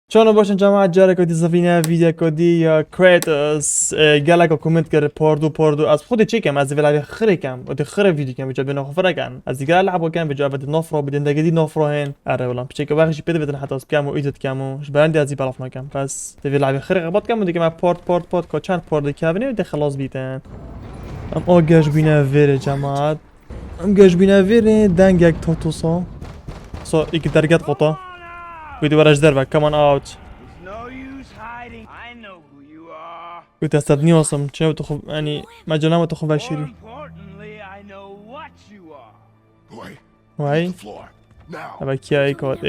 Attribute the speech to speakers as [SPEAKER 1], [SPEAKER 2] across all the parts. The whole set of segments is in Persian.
[SPEAKER 1] چون باشن جماعت جاره کدی زفینه ویدیو کدی یا کریتوس گله که کامنت کرد پاردو از خود چی کم از ولی خری کم و خری ویدیو کم بجا بنا خفره کن از دیگه لعبو کم بجا بده نفرو بدن دگدی نفرو هن اره ولی چی که وقتی بده بدن حتی از کم و ایجاد کم و شبندی از بالاف نکم پس تبي لعبه خری قبض کم و دیگه ما پارت که چند پارت کابینه و خلاص بیتن ام آگاش بینه ویره جماعت ام گاش بینه ویره دنگ یک توتوسا سو ایک درجات قطع ويدي ورا جدربة كمان اوت قلت استبني وصم شنو تخف يعني مجانا ما تخف عشيري واي ابا كيا ايكوت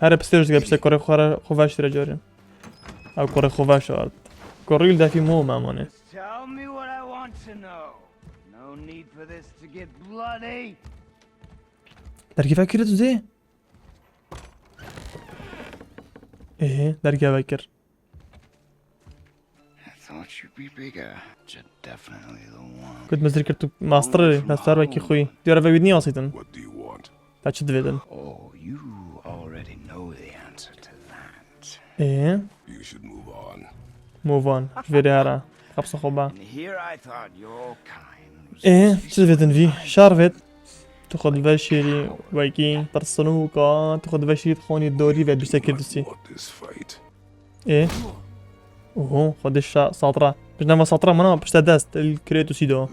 [SPEAKER 1] هرب ستيرز قبل كوري خفاش رجورين او كوري خفاش ارد كوريل ده في مو مامونه درگی فکر تو زی؟ درگی فکر. كنت مزري كرت ماستر ماستر وكي خوي دير فيدني واسيتن تاچ دويدن موف اون فيري هارا خبص خوبا چه دويدن في شارفت تاخذ الفاشيري ويكي ترسنوكا تاخذ الفاشيري تخوني الدوري بعد بشكل دسي اوه خدش ساطرة بجنا ما ساطرة منا بشتا داست الكريتو سيدو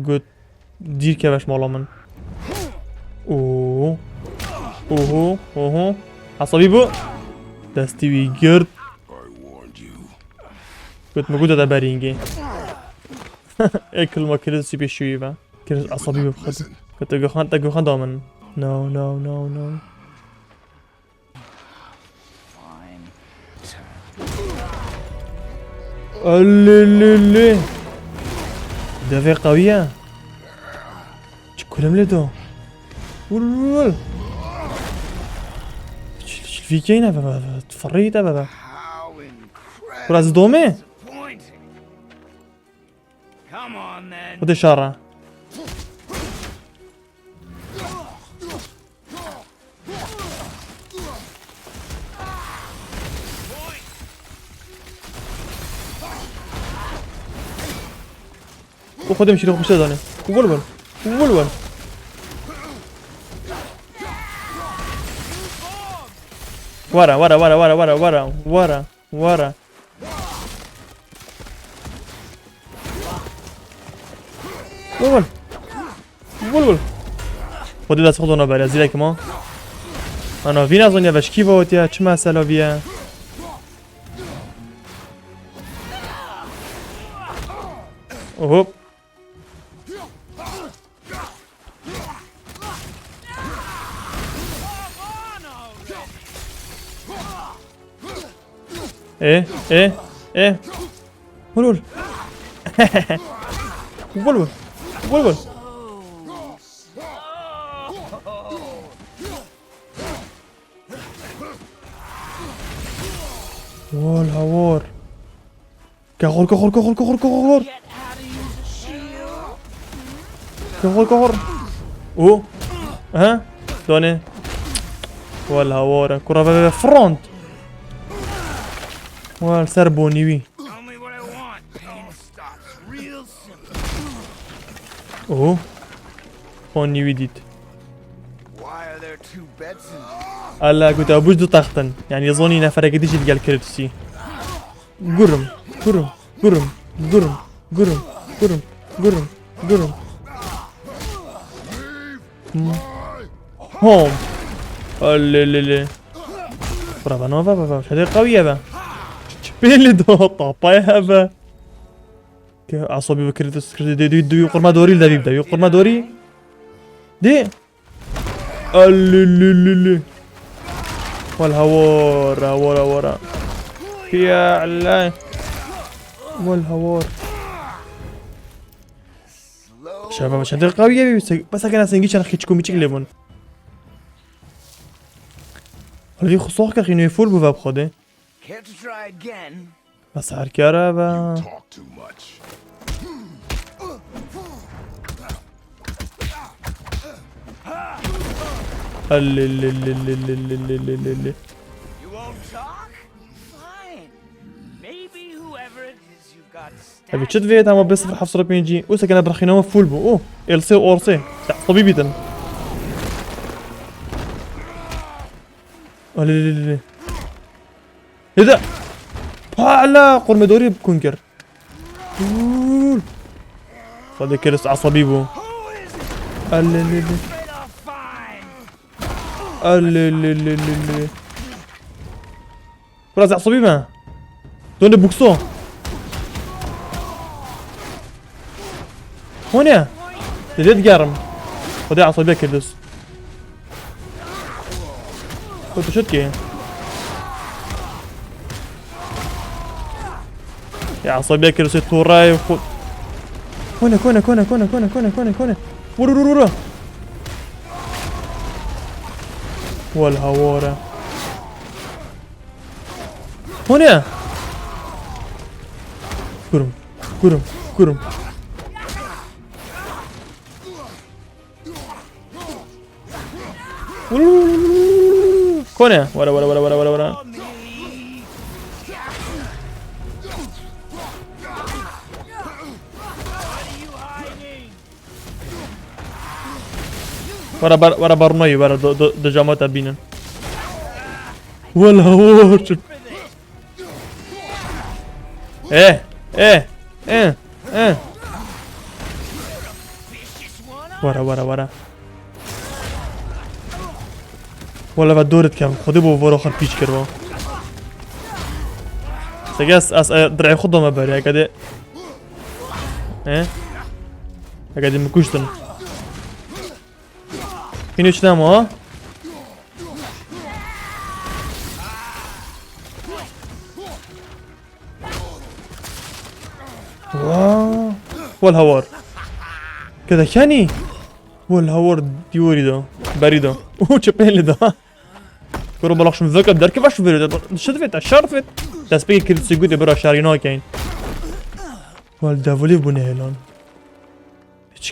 [SPEAKER 1] قد دير كيفاش مولا من اوه عصبي بو داستي ويقرد كنت موجودة دا بارينجي اكل ما كريتو سي بيشوي با كريتو عصبي بخد كنت تقو خان دامن No. اللي دافع قوية كلهم لدو ول في كاينة بابا تفريت بابا وراز دومي خد الشارع وخدم شيلو خمسة دانة وولول ورا وولول خدي دست خودونا برای زیرک ما انا وین از اونیا وش کی واتیا چه مسئله بیه اوه ايه ولول والهوار كغور اوه ها دوني والهوار كرة فرونت والسربوني وي اوه فوني ويديت الا قلت ابوش دو تختن يعني يظني نفر قديش يلقى الكريتوسي قرم هوم اللي برافو نوفا هذه قوية با بيلي دو طابايها با عصبي بكريتوس دي يقرما دوري لدا بيبدا يقرما دوري دي اللي والهوار يا الله والهوار شباب مش هتبقى قوية بس انا سنجيش انا خيتشكو ميتشك ليمون هل خصوصا كاخينو يفول بو باب خده بس هركاره با اللي
[SPEAKER 2] You won't talk? Fine. Maybe whoever it is you've got
[SPEAKER 1] ابي تشد فيت اما بس في الحفصة بينجي وسكن برخينا فول بو اوه السي اورسي تحت طبيبي تن اللي اذا على قرمدوري بكونكر صدق كرس عصبي بو اللي اللي براز عصبي ما دون بوكسو هنا تريد قارم خذي عصبي كردس كنت شتكي يا عصبي كردس توراي وخذ هنا كونا ورورورورا والهوارة هنا كرم كونا ورا ورا برناي ورا دجامات بينا ولا هو ايه ورا ولا بدورت كم خدي بو ورا خل بيش كروا سجاس اس درعي خدهم ما بري هكذا هكذا مكوشتن فينو شنامو ها واو والهوار كذا كاني والهوار ديوري ده بريده اوه تشبين ده كرو بلاش مذاكر در كيفاش بريده شدفت شرفت تسبيك كرت سيجود برا شارينا كاين والدافوليف بنهلان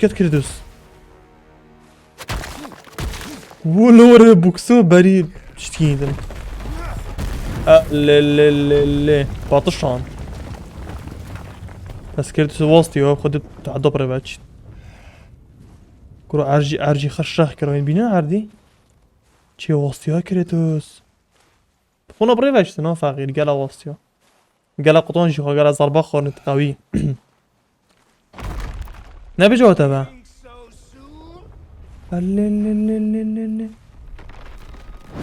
[SPEAKER 1] هيك كردوس والهوار بوكسو بريد شتيدن لا باطشان بس كردوس واسطي هو خدت تعدى برباتش كرو ارجي خشخ كروين بينا عردي چه واسطيا كريتوس خونا بريفاش تنو فقير قال واسطيا قال قطون شيخو قال ضربه خورنت قوي نبي جو تبع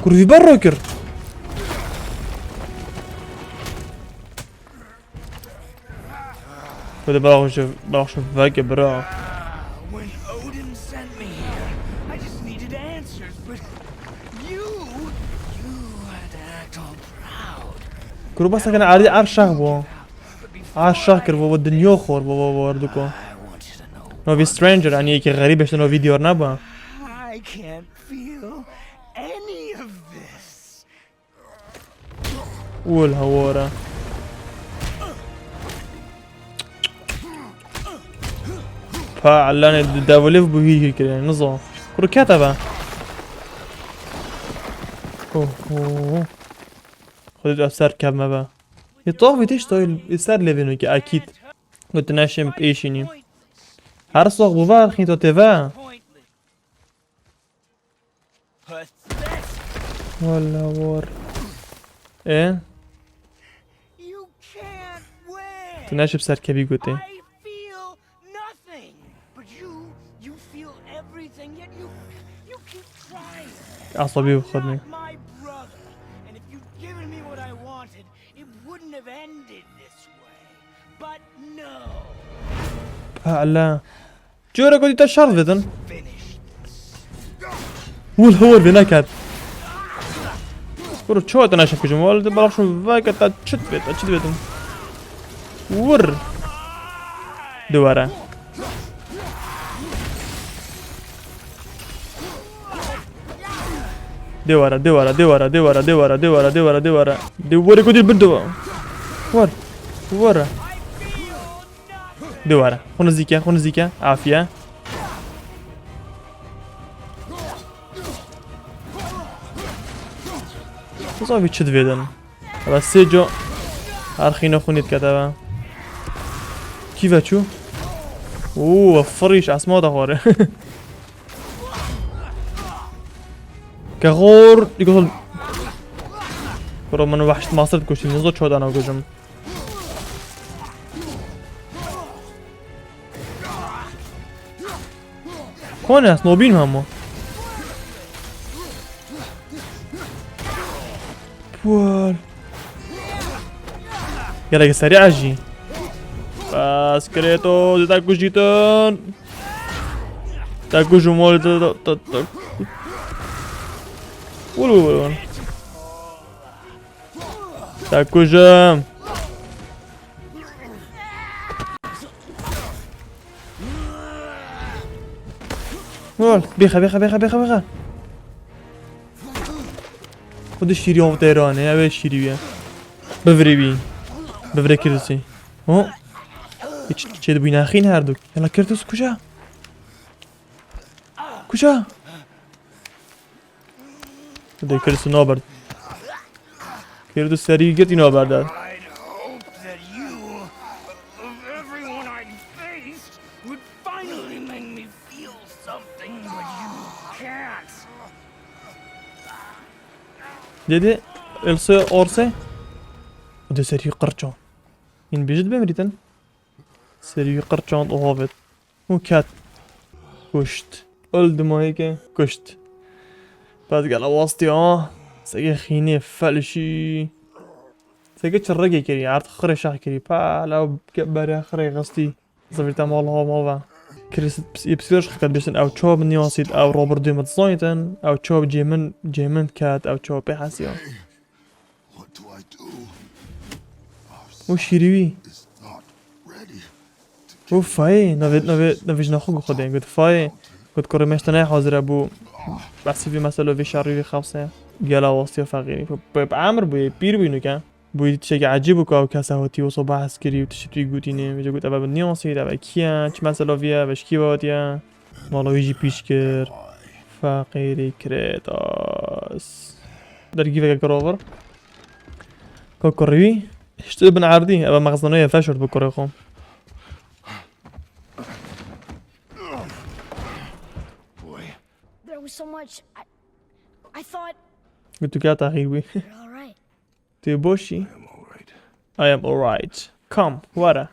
[SPEAKER 1] كرو في بروكر بده بلاش فاك برا كرو بس كان عادي عرشخ بو عرشخ كرو الدنيا خور بابا وردكو نو في سترينجر يعني كي غريب شنو فيديو نبا
[SPEAKER 2] I can't feel any of this.
[SPEAKER 1] والهوارة فعلان الدافوليف بوهي كده نظام كرو كتبه اوه خذت افسر كم بقى يطوف تيش طويل يسار ليفينو كي اكيد قلت ناشم بايشيني هر صوغ بوفار خيتو تيفا ولا وور ايه تناشب سار كبي قلتي عصبي وخدني لا جورا قد يتشرفدن والهور بنكت كرو شو تناشف كجمال بلاش فاكت تشتبت ور دوارا دوارا دوارا قد يبدو ور دوارا خون زيكا عافية بزاوی چه دویدن بس 3 جا هر خینا خونید کتبه کی وچو اوه فریش اسما دخوره که غور دیگه برو منو وحشت ماسترد کشتی نزد چود انا کشم کونه است نوبین همو بوال يلا يا سريع اجي بس كريتو تاكو جيتون تاكو جمول ولو تاكو جام وال بيخا بيخا بيخا بيخا بيخا خود شیری آف تهرانه اوه شیری بیا بفری بی بفری کرسی ها چه دبوی نخین هر دو یلا کرتوس کجا کجا ده کرتوس نابرد کرتوس سریع گرد اینو آبرد
[SPEAKER 2] I'd hope that you, of everyone I'd faced, would finally make me feel something, but you can't.
[SPEAKER 1] dedi Elsa Orse و ده سریع قرچان این بیجد بمریتن سریع قرچان اوهافت و کت کشت öldüm که کشت بعد قال واسطي سگه خینه فلشی سگه چرگه کری عرض خره شاخ کری پا لو برای خره غستی زفرتا مالها مالها كريس يبسيرش قد بيشن او تشوب نيوسيد او روبر ديمت زايتن او تشوب جيمن كات او تشوب بحاسيا
[SPEAKER 3] What do I do?
[SPEAKER 1] وش يريوي
[SPEAKER 3] Is not ready to
[SPEAKER 1] وفاي نفيج ناخوك خدين قلت فاي قلت كوري مشتنا حاضر ابو بحسي في مسألة في شعري خاصة قالا واسطي فقيري بعمر بوي بير بينو كان بوي تشي عجيب وكاو كاساوتي وصباح عسكري وتشتري قوتيني بيجا قلت ابا بالنيوسيد ابا كيا چه مسألة فيها باش كي واتيا مالا ويجي بيش كر فقيري كريتاس درقي فيك كروفر كوكوريوي اشتري بن عردي ابا مغزنوية فاشرت بكوري خوم
[SPEAKER 3] boy.
[SPEAKER 4] There was so much. I thought
[SPEAKER 1] قلت كاتا غيوي
[SPEAKER 4] you're all right.
[SPEAKER 1] تبوشي
[SPEAKER 3] I'm all right.
[SPEAKER 1] I am alright. Come, ورا.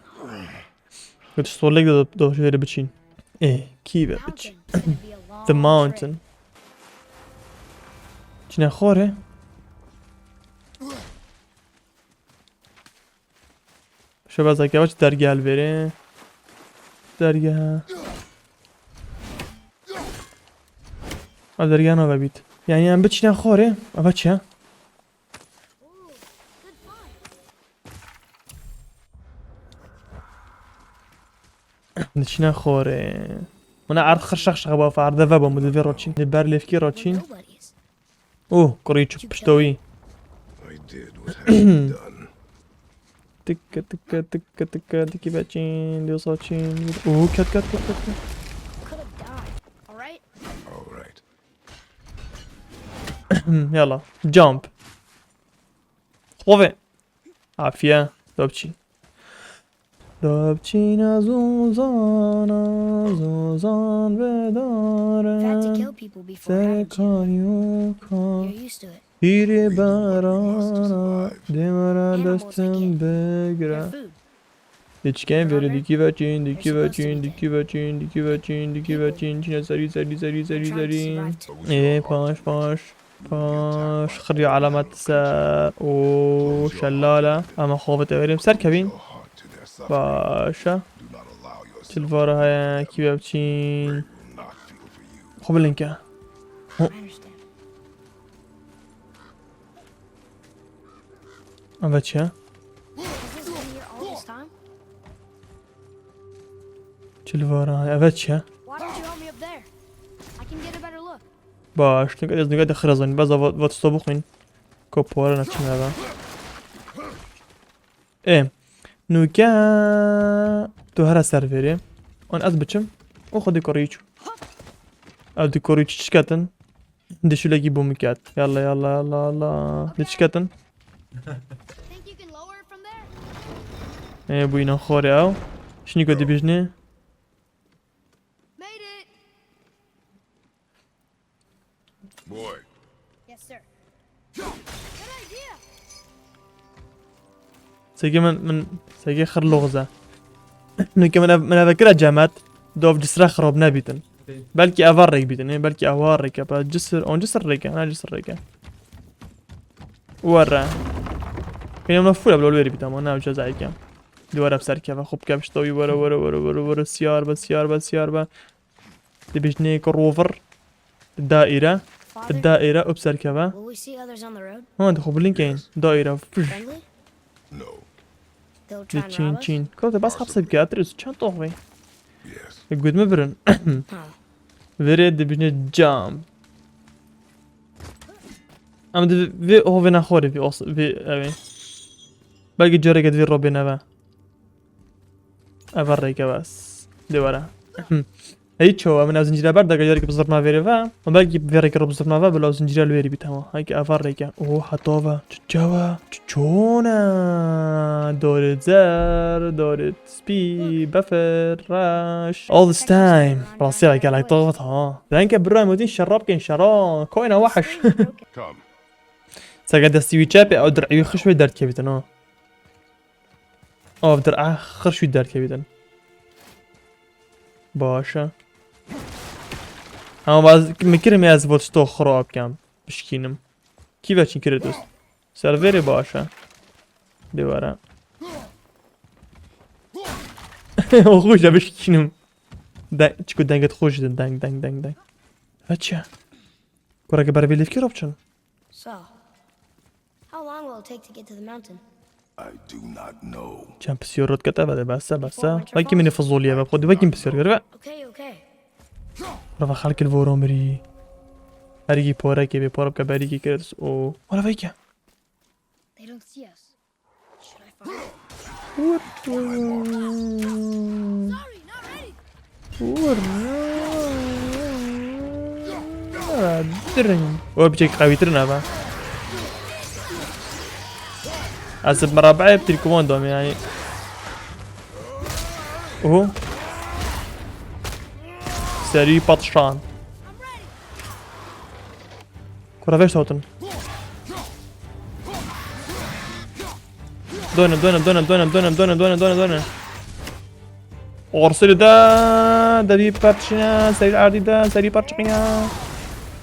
[SPEAKER 1] قلت اشتغل لك دو شوية بتشين. ايه كيف بتش.
[SPEAKER 4] Mountain. It's gonna be a long
[SPEAKER 1] The
[SPEAKER 4] trip.
[SPEAKER 1] mountain. شنو خوره؟ شو بازا که باش درگاه بره. درگاه. درگاه نو ببید. یعنی هم بچینه خوره؟ اما چه؟ نشنا خوره. من عرض خرشخ شغبا فعرض وبا مدفع روتشين نبار لفكي روتشين
[SPEAKER 4] Nobody's.
[SPEAKER 1] اوه قريتش بشتوي
[SPEAKER 3] I did what had to be done.
[SPEAKER 1] تك تك تك تك تكي باتشين دي صوتشين اوه كات كات كات كات
[SPEAKER 4] Could have died. All right.
[SPEAKER 3] All right.
[SPEAKER 1] يلا جامب خوفي عافية دوبشي دوبچین زوزان
[SPEAKER 4] I've had to
[SPEAKER 1] بدارم
[SPEAKER 4] kill people before, haven't you?
[SPEAKER 1] سکانیو کن
[SPEAKER 4] You're used to it.
[SPEAKER 1] هیری بران دیمارا دستم
[SPEAKER 4] They're
[SPEAKER 1] بگیرم
[SPEAKER 4] food.
[SPEAKER 1] هیچکن بره دیکی بچین دیکی بچین دیکی بچین دیکی بچین دیکی بچین چینه سری سری سری سری
[SPEAKER 4] Trying to
[SPEAKER 1] سری
[SPEAKER 4] survive too.
[SPEAKER 1] ايه باش باش باش خري علامات سر او شلالة اما خوفت بریم سر کبین
[SPEAKER 3] Go hard to their suffering.
[SPEAKER 1] باشا
[SPEAKER 3] Do not allow yourself
[SPEAKER 1] تلواره های کی بچین
[SPEAKER 3] to not feel for you.
[SPEAKER 1] خب لینکه
[SPEAKER 4] I understand.
[SPEAKER 1] اما چیه؟
[SPEAKER 4] Has this been here all this time?
[SPEAKER 1] تلواره های اما چیه؟
[SPEAKER 4] Why don't you help me up there? I can get a better look.
[SPEAKER 1] باش نقعد از نقعد خرزاني بس واتستو بخين كوبورا نتشم هذا ايه نوكا تو هرا سيرفيري اون از بچم او خدي كوريچو او دي كوريچو چكاتن دشو لقي بومكات يلا يلا يلا يلا ليش كاتن
[SPEAKER 4] Think you can lower it from there?
[SPEAKER 1] ايه بوينا خوري او شنو قد بيجني
[SPEAKER 4] Made it!
[SPEAKER 3] Boy,
[SPEAKER 4] Yes, sir. Good idea!
[SPEAKER 1] سيجي من سيجي خر لغزة نك من أفكر جامات دوف جسر خراب نبيتن بلكي أفرق بيتن بلكي أفرق با جسر أون جسر ريكا أنا جسر ريكا ورا كنا منفولة بالولوري بيتام أنا وجزاي كام دي ورا بسر كيف خب كابش طوي ورا ورا ورا ورا ورا سيار بسيار بسيار با تبيجني كروفر الدائرة
[SPEAKER 4] Father,
[SPEAKER 1] الدائرة أبسر كيفا
[SPEAKER 4] will we see others on the road?
[SPEAKER 1] هون دخل لينكين دائرة فش
[SPEAKER 4] Friendly?
[SPEAKER 3] no.
[SPEAKER 4] They'll try and
[SPEAKER 1] تشين
[SPEAKER 4] rob us?
[SPEAKER 1] تشين كنت بس خبص بكاتريس كان طوغي
[SPEAKER 3] Yes.
[SPEAKER 1] قد مبرن
[SPEAKER 4] Oh.
[SPEAKER 1] Verred بجنة جام أما دي في هو فينا خوري في أص في أبي باقي جوري قد في روبينا با أفريكا بس دي ورا هيك هو من زنجيرة بردا جوري بزر ما فيري فا وباقي فيري كرو بزر ما فا بلا زنجيرة الويري بتاعه هيك أفريكا أوه حطوفا تجوا تجونا دورت زر دورت سبي بفر راش all this time راسي قال لك طغطها لانك برا مودين شراب كين شراب كوينه وحش
[SPEAKER 3] Come.
[SPEAKER 1] ساقد استوي تشابي او درعي خشوي دار كبيتن او درعه خرشوي دار كبيتن باشا اما باز مكرم ياز بولستو خراب كام بشكينم كيف اشين كردوس سيرفيري باشا دي ورا خوشا بشكينم دا تشكو دانجت خوش دانج دانج دانج دانج هاتشا كورا كبار بيليف كي روبشن
[SPEAKER 4] So, how long will it take to get to the mountain?
[SPEAKER 3] I do not know.
[SPEAKER 1] كان بسيور رد كتابة بس باقي مني فضولية بقود باقي بسيور قربا
[SPEAKER 4] Okay, okay.
[SPEAKER 1] رفع خالك الفورومري أريجي بورا كي بيبورا بكا باريجي كرس او ولا فيكا
[SPEAKER 4] They don't see us. Should I follow? Sorry, not ready.
[SPEAKER 1] درن وبجيك قوي ترنا با حسب مرابعي بتركوموندوم يعني اوه سري بطشان كرة فيش صوتن دونا أرسل دا دبي بارتشنا سري العادي دا سري بارتشنا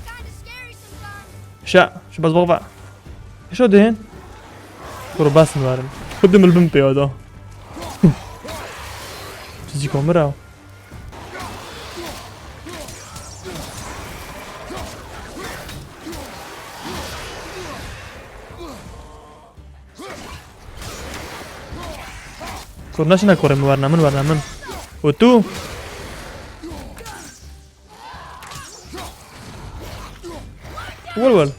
[SPEAKER 4] Kinda scary sometimes.
[SPEAKER 1] شو بس بغفع شو دهن كرة بس نوارن خدم البنت يا دا تجي كاميرا كورناش نكوري من ورنا من وتو ولول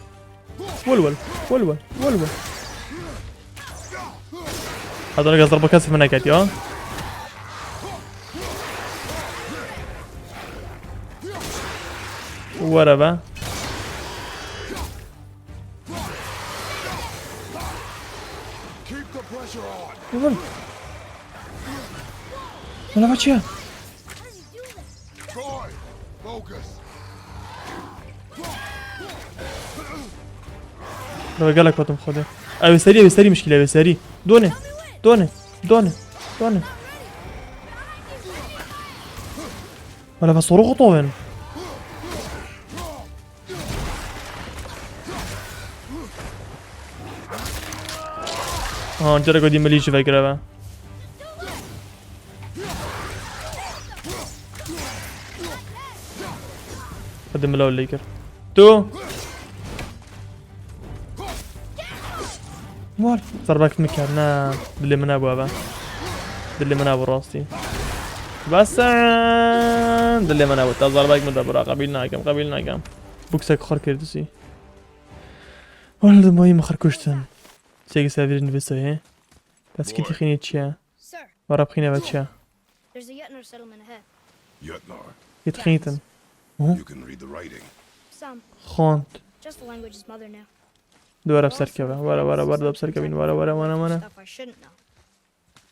[SPEAKER 1] هذا رجع ضربة كاسف من هناك ها ورا با
[SPEAKER 3] Keep the pressure on.
[SPEAKER 1] ولول ولا باتشيا
[SPEAKER 3] Boy, focus.
[SPEAKER 1] لو قالك بطم خده أبي سري مشكلة أبي سري دونه ولا بس صاروخ طوين جرى قديم مليش فكرة بقى قدم الأول ليكر تو وار ضربك مكاننا باللي من ابو ابا باللي من ابو راسي بس باللي من ابو ضربك من ابو قبيلنا كم بوكسك خر كردسي والله ما خركشتن سيجي سافير نفسه هي بس كي تخيني تشيا
[SPEAKER 4] Sir,
[SPEAKER 1] ورا بخينا باتشا
[SPEAKER 4] there's a Yetner settlement ahead.
[SPEAKER 3] Yetnar,
[SPEAKER 1] يتخينتن
[SPEAKER 3] you can read the writing.
[SPEAKER 4] Some.
[SPEAKER 1] خواند
[SPEAKER 4] Just the language his mother knew.
[SPEAKER 1] دوباره بسر که واره بسر که واره
[SPEAKER 4] Stuff I shouldn't know.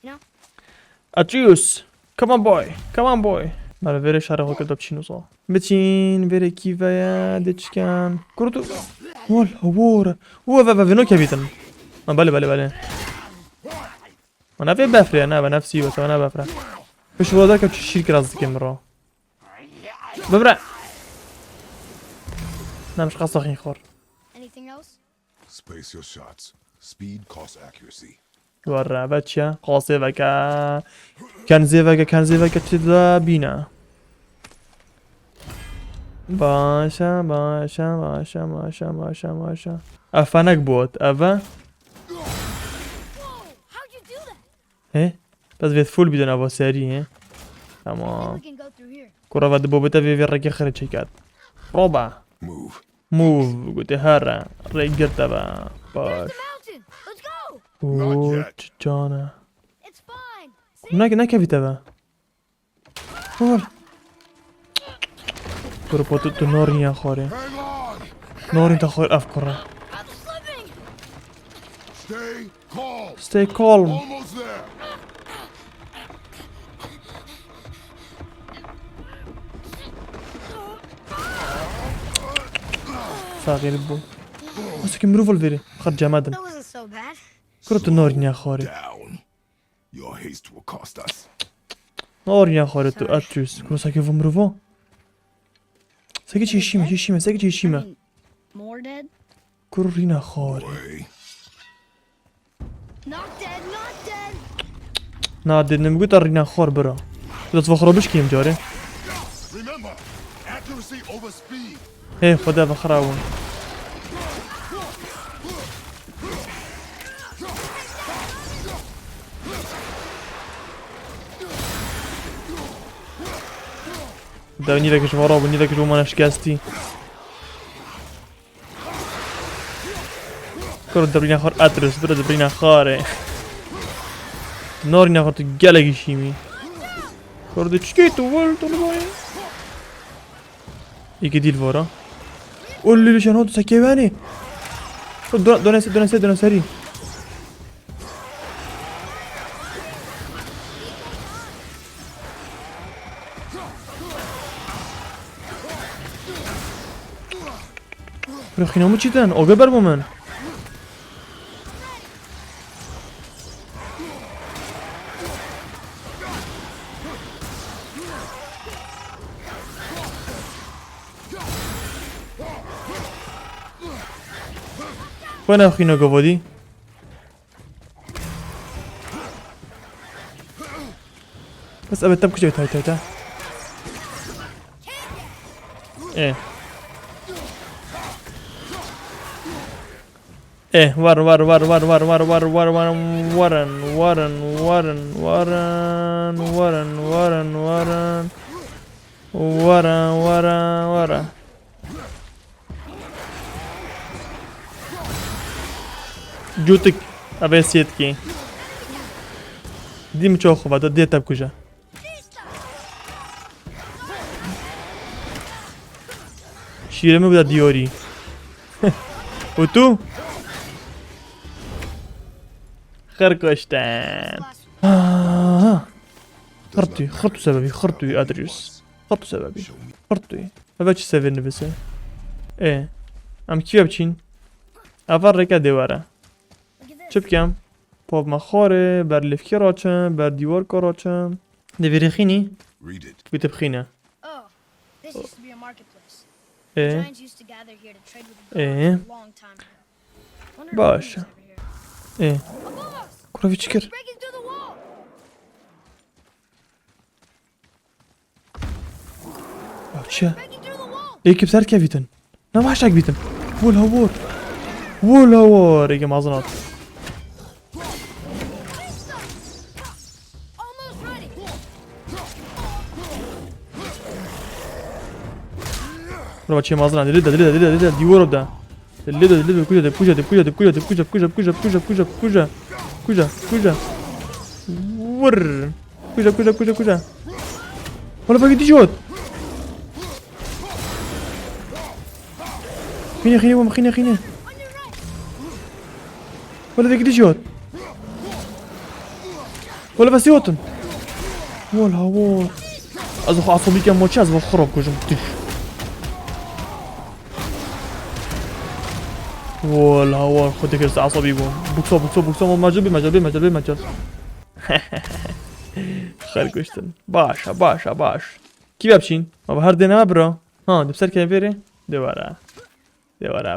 [SPEAKER 4] You know?
[SPEAKER 1] اتریوس کمان بوی بله وره شهر خود کردم چی نوزا بچین وره کیوه دچکن کرو وال هواره و نو کبیتن بله انا في بفري انا بنفسي بس انا بفرح مش هو ذاك الشركة قصدك مرة بفرح لا مش قصة خين خور
[SPEAKER 4] Anything else?
[SPEAKER 3] Space your shots. Speed costs accuracy.
[SPEAKER 1] ورا باتشا قاصي بكا كان زي بكا تدا بينا باشا افنك بوت افا
[SPEAKER 4] Whoa! How'd you do that?
[SPEAKER 1] ايه بس بيت فول بدون افا ساري ايه
[SPEAKER 4] Maybe
[SPEAKER 1] تمام
[SPEAKER 4] we can go through here.
[SPEAKER 1] كرة فاد بوبتا في ركي خرج شيكات ربع
[SPEAKER 3] Move.
[SPEAKER 1] موف قلت هرا ريجرت افا
[SPEAKER 4] There's
[SPEAKER 1] باش
[SPEAKER 4] the mountain! Let's go!
[SPEAKER 1] اوه جانا
[SPEAKER 4] It's fine! See?
[SPEAKER 1] هناك في تبا هول كرة بوتو نوري يا خوري
[SPEAKER 3] Hang on.
[SPEAKER 1] نوري تخور افكره
[SPEAKER 4] I'm slipping!
[SPEAKER 3] Stay calm.
[SPEAKER 1] stay calm
[SPEAKER 3] Almost there.
[SPEAKER 1] صاغير بو مسك مروفل فيري خرج جمادا
[SPEAKER 4] That wasn't so bad.
[SPEAKER 1] كرة نوري يا خوري
[SPEAKER 3] Down. Your haste will cost us.
[SPEAKER 1] نوري يا خوري تو اتوس كرة ساكي فو مروفو ساكي شيشيما ساكي شيشيما
[SPEAKER 4] More dead?
[SPEAKER 1] كرة رينا خوري
[SPEAKER 3] Way.
[SPEAKER 4] Not dead, not dead!
[SPEAKER 1] نادي نمقوت رينا خور برا بس فخربش كيم جاري
[SPEAKER 3] Remember, accuracy over speed.
[SPEAKER 1] هي خدا بخراون ده نيلكش ورا ونيلكش وما نشكاستي كرو دبرينا خور اترس برا دبرينا خاري نورنا خور تجلق شيمي كرو دشكيتو ولتو لباي يجي دي الفورا قول لي ليش انا هو سكيباني دون سري رخينا مو چیدن آگه بر با من وين اخينا قبودي بس ابد تبكش هاي ايه ايه ورا جوتك ابي سيتكي دي مچوخو بعد دي تب کجا شیرمه بوده دیاری و تو خرکشتن خرطو سببي خرطو ادريس خرطو سببي خرطو ما چه سبب نبسه ايه ام کیو بچین اول رکا دیواره چه بکم پاپ مخاره بر لفکی راچم بر دیوار کاراچم دویری خینی
[SPEAKER 3] Read it.
[SPEAKER 1] بیت بخینه
[SPEAKER 4] Oh, this used to be a marketplace.
[SPEAKER 1] اه
[SPEAKER 4] Giants used to gather here to trade with the
[SPEAKER 1] Eh.
[SPEAKER 4] gods a long time ago. Wonder
[SPEAKER 1] Baş.
[SPEAKER 4] who's over here.
[SPEAKER 1] اه
[SPEAKER 4] Above us!
[SPEAKER 1] کروی چیکر
[SPEAKER 4] Breaking through the wall!
[SPEAKER 1] چه
[SPEAKER 4] Breaking through the wall!
[SPEAKER 1] ایکی بسر که بیتن نه ماشک بیتن وول هوار ایگه مازنات
[SPEAKER 4] Almost ready!
[SPEAKER 1] برو بچه مازنات لیده دیوار بده لیده کجا ور کجا حالا بگی دی شد خيني خيني بوم خيني خيني ولا ذيك ديجوت ولا بس يوتن ولا هو از عصبی که ماچ از خراب کجم تیش ولا هو خودت که عصبی بوم بوکسا مجال خیلی کشتن باش کی ببشین ما هر دینه برا ها دبسر که بره دوباره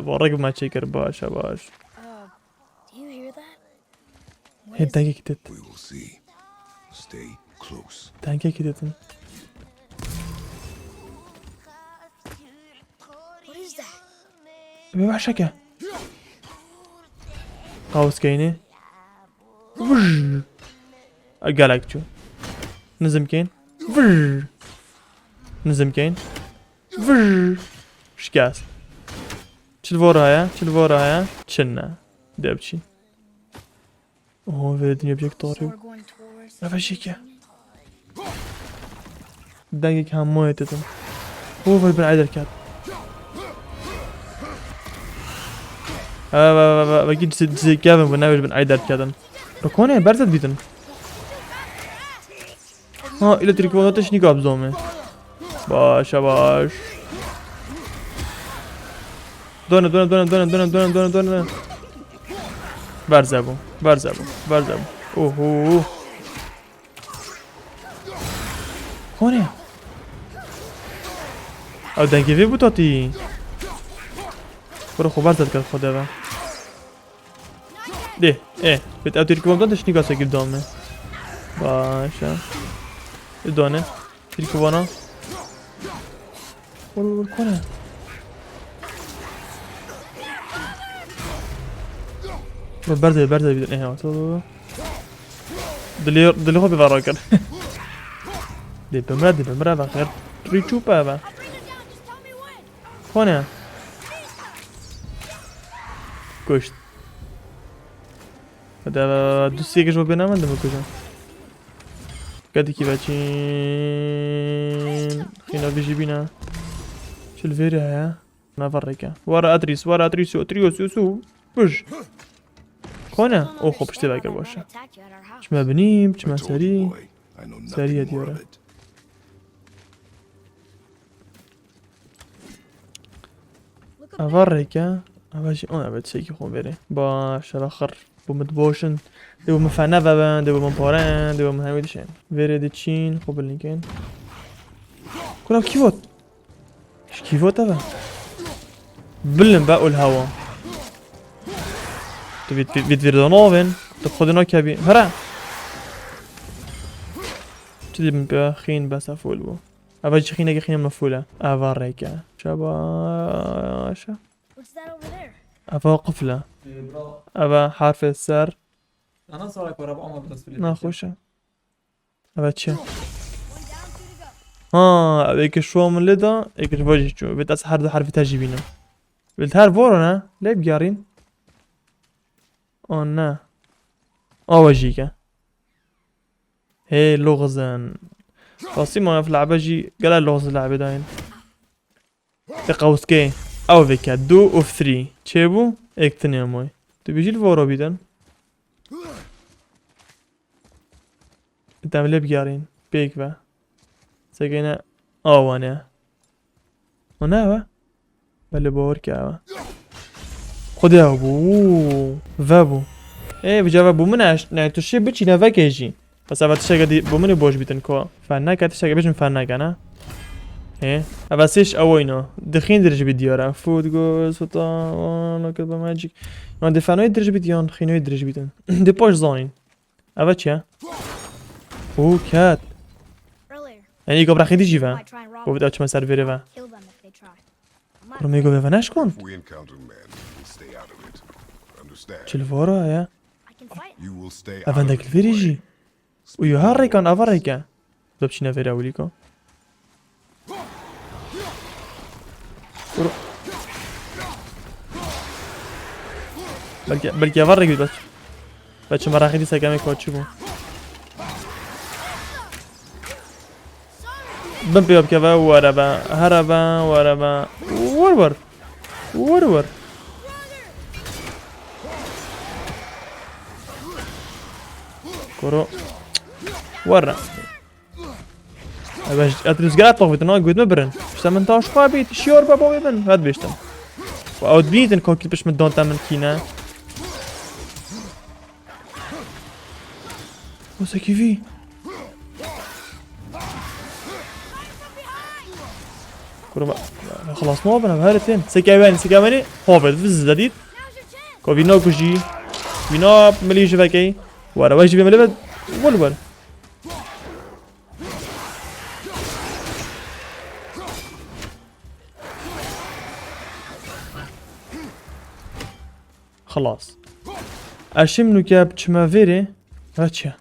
[SPEAKER 1] با رقم ما چیکر باش
[SPEAKER 4] Do you hear that?
[SPEAKER 1] هی دنگه کتت
[SPEAKER 3] We will see. Stay close.
[SPEAKER 1] دنگه کتتن
[SPEAKER 4] What is that?
[SPEAKER 1] ببعشکه قاوس كيني قالك شو نزم كين نزم كين شكاس چل ورايا چلنا دابشي اوه في الدنيا بجيك
[SPEAKER 4] So
[SPEAKER 1] طاري
[SPEAKER 4] we're going towards.
[SPEAKER 1] ما فشيكه دقيق هم مويتتم هو في البنعيد الكات بجيب زي كافن بنعيد بنعيد الكاتن ركونه برزت بيتن ها إلى تريكوناتش نيقاب زومه باش دونه برزبو اوه خونه او دنگی وی بوتاتی برو خو برزد کرد خدا با ده بهت او تريكوان دانش نيقاسه گیر دامه باشه دانه تريكوانا برو کنه برزه بیدن ایه تو دلی خوبی برای کرد دی بمره و خیر ری چوبه و کنه کشت ده دوستی که شما بینم دم کجا قدی کی بچین خینا بیجی بینا شو الفيري ها نفرك ورا ادريس يوسو بش كونه او خب اشتباه كر باشه
[SPEAKER 4] Attacked you at our house.
[SPEAKER 1] چما بنيم چما
[SPEAKER 3] I told you,
[SPEAKER 1] سري
[SPEAKER 3] boy. I know
[SPEAKER 1] سريع
[SPEAKER 3] nothing more
[SPEAKER 1] ديورا
[SPEAKER 3] of it.
[SPEAKER 4] Look up
[SPEAKER 1] افرك افاجي انا بتشيكي خو بيري باش الاخر بومت بوشن دو مفانا بابا دو مباران دو مهميدشين فيري دي تشين خو باللينكين كنا كيفوت ايش كيفوت هذا بلن بقى الهوا vid Virdonoven då خودنا كابي هرا تدي من خين بس فول بو أفاجي خينا خينا مفولة أفاريكا شباشا
[SPEAKER 4] What's that over there?
[SPEAKER 1] أفا قفلة أفا حرف السر
[SPEAKER 5] انا صارك ورا بعمر بالنسبه لي
[SPEAKER 1] ناخوشة أفا تشا ها أبيك شو من لدا إيك رفاجي شو بتأس حرف تجيبينه بالتهار فورنا ليه بجارين نه وجهك هي لغزن راسي ما في لعبة جي قال اللغز اللعبة داين تقوسكي او ذيك 2 of 3 تشيبو اكتني اموي تبيجي الفورو بيدن تعمل لي بجارين بيك با ساقينا وانا با بله بوركا خدا بو وابو بجا بو مناش نه تو شی بچی نه وکیجی پس اول تشگه دی بو من بوش بیتن کو فنا کات تشگه بچم فنا کنه اول سیش اوینو دخین درج بیدیارم فود گوز فتا انا که با ماجیک من دفنوی درج بیدیان خینوی درج بیتن دی پاش زاین اول چیه او کات
[SPEAKER 4] Earlier,
[SPEAKER 1] یعنی گبر خیلی جیوه
[SPEAKER 4] might try and rob
[SPEAKER 1] بو بده چما سر ویره و
[SPEAKER 4] kill them if they try. I'm not
[SPEAKER 1] رو میگو بفنش کن
[SPEAKER 3] If we encounter men, we'll stay out of it. Understand?
[SPEAKER 1] چل وارا یا
[SPEAKER 4] I can fight.
[SPEAKER 3] You will stay out of
[SPEAKER 1] افندك
[SPEAKER 3] it,
[SPEAKER 1] الفيريجي
[SPEAKER 3] boy.
[SPEAKER 1] ويهاري كان افريكا دبشينا فيرا وليكو بلكي افريك بس مرة خدي ساكامي كوتشيبو بمبي بكفا وربا هربا وربا ورور ور كورو ورا باش اتريس قاعد طوفت انا قلت مبرن شتم انت اش خابيت شيور بابا بيبن هاد بيشتم او بيتن كوكي باش مدون تمن كينا وسا كيفي كورو خلاص ما بنا بهالتين سكاواني هوفد فز جديد كوفي نو كوجي بينا ملي شبكي ورا واجي بملبد ولول خلاص اشم نو كاب تشما فيري هاتشا